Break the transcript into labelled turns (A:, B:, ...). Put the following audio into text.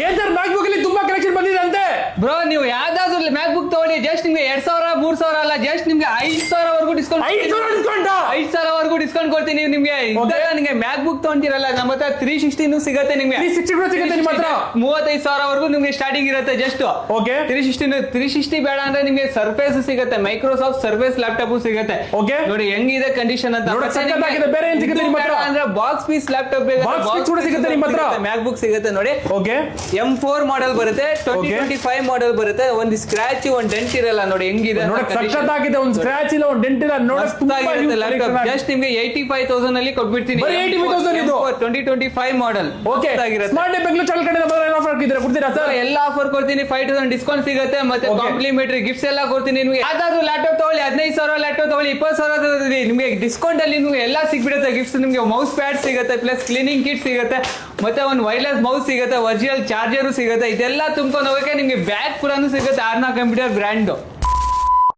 A: ಏನ್ ಸರ್ ಮ್ಯಾಕ್ ಬುಕ್ ಅಲ್ಲಿ ತುಂಬಾ ಕಲೆಕ್ಷನ್ ಬಂದಿದೆ ಅಂತೆ
B: ಬ್ರೋ. ನೀವು ಯಾವ್ದಾದ್ರು ಮ್ಯಾಕ್ ಬುಕ್ ತಗೊಳ್ಳಿ, ಜಸ್ಟ್ ನಿಮ್ಗೆ 2000 3000 ಅಲ್ಲ, ಜಸ್ಟ್ ನಿಮ್ಗೆ 5000 ವರೆಗೂ ಡಿಸ್ಕೌಂಟ್ 5000 ವರೆಗೂ ಡಿಸ್ಕೌಂಟ್ ಕೊಡ್ತೀನಿ ನಿಮ್ಗೆ. ನಿಮ್ಗೆ ಮ್ಯಾಕ್ ಬುಕ್ ತಗೊಂತೀರಲ್ಲ, ನಮ್ಮ ಹತ್ರ 360 ಸಿಗುತ್ತೆ ನಿಮ್ಗೆ.
A: 360 ಕೂಡ ಸಿಗುತ್ತೆ ನಿಮ್ಮ ಹತ್ರ.
B: 35,000 ವರೆಗೂ ನಿಮ್ಗೆ ಸ್ಟಾರ್ಟಿಂಗ್ ಇರುತ್ತೆ ಜಸ್ಟ್.
A: ಓಕೆ
B: 360 ಬೇಡ ಅಂದ್ರೆ ನಿಮ್ಗೆ ಸರ್ಫೇಸ್ ಸಿಗುತ್ತೆ, ಮೈಕ್ರೋಸಾಫ್ಟ್ ಸರ್ಫೇಸ್ ಲ್ಯಾಪ್ಟಾಪ್ ಸಿಗುತ್ತೆ.
A: ಓಕೆ
B: ನೋಡಿ ಹೆಂಗಿದೆ ಕಂಡೀಷನ್ ಅಂತ.
A: ಬೇರೆ ಏನ್ ಸಿಗುತ್ತೆ ನಿಮ್ಮ ಹತ್ರ
B: ಅಂದ್ರೆ ಬಾಕ್ಸ್ ಪೀಸ್ ಲ್ಯಾಪ್ಟಾಪ್
A: ಕೂಡ ಸಿಗುತ್ತೆ ನಿಮ್ಮ ಹತ್ರ.
B: ಮ್ಯಾಕ್ ಬುಕ್ ಸಿಗುತ್ತೆ ನೋಡಿ.
A: ಓಕೆ
B: M4 ಮಾಡೆಲ್ ಬರುತ್ತೆ, 2025 ಮಾಡೆಲ್ ಬರುತ್ತೆ. ಒಂದು ಸ್ಕ್ರಾಚ್ ಒಂದು ಡೆಂಟ್ ಇರಲ್ಲ. ನೋಡಿ ಹೆಂಗಿದೆ,
A: ಸಖತ್ತಾಗಿದೆ. ಒಂದು ಸ್ಕ್ರಾಚ್ ಇಲ್ಲ, ಒಂದು ಡೆಂಟ್ ಇಲ್ಲ.
B: ಲ್ಯಾಪ್ಟಾಪ್ ಜಸ್ಟ್ ನಿಮ್ಗೆ 85,000 ಅಲ್ಲಿ ಕೊಟ್ಬಿಡ್ತೀನಿ.
A: 85,000 ಇದು
B: 2025 model.
A: Okay smart day Bengaluru ಚಾಲೂ ಕಡೆ ಆಫರ್ ಹಾಕಿದ್ರೆ ಕೊಡ್ತೀರಾ ಸರ್?
B: ಎಲ್ಲ ಆಫರ್ ಕೊಡ್ತೀನಿ. 5,000 ಡಿಸ್ಕೌಂಟ್ ಸಿಗುತ್ತೆ, ಮತ್ತೆ ಕಾಂಪ್ಲಿಮೆಂಟರಿ ಗಿಫ್ಟ್ಸ್ ಎಲ್ಲ ಕೊಡ್ತೀನಿ ನಿಮ್ಗೆ. ಯಾವ್ದಾದ್ರು ಲ್ಯಾಪ್ಟಾಪ್ ತಗೊಳ್ಳಿ, 15,000 ಲ್ಯಾಪ್ಟಾಪ್ ತಗೊಳ್ಳಿ, 20,000 ನಿಮ್ಗೆ ಡಿಸ್ಕೌಂಟ್ ಅಲ್ಲಿ ನಿಮ್ಗೆ ಎಲ್ಲ ಸಿಗ್ಬಿಡುತ್ತೆ ಗಿಫ್ಟ್ಸ್. ನಿಮ್ಗೆ ಮೌಸ್ ಪ್ಯಾಡ್ ಸಿಗುತ್ತೆ, ಪ್ಲಸ್ ಕ್ಲೀನಿಂಗ್ ಕಿಟ್ ಸಿಗುತ್ತೆ, ಮತ್ತೆ ಒಂದು ವೈರ್ಲೆಸ್ ಮೌಸ್ ಸಿಗುತ್ತೆ, ವರ್ಚುವಲ್ ಚಾರ್ಜರ್ ಸಿಗುತ್ತೆ. ಇದೆಲ್ಲ ತುಂಬ್ಕೊಂಡು ಹೋಗಕ್ಕೆ ನಿಮ್ಗೆ ಬ್ಯಾಗ್ ಕೂಡ ಸಿಗುತ್ತೆ. ಆರ್ನಾ ಕಂಪ್ಯೂಟರ್ ಬ್ರ್ಯಾಂಡ್.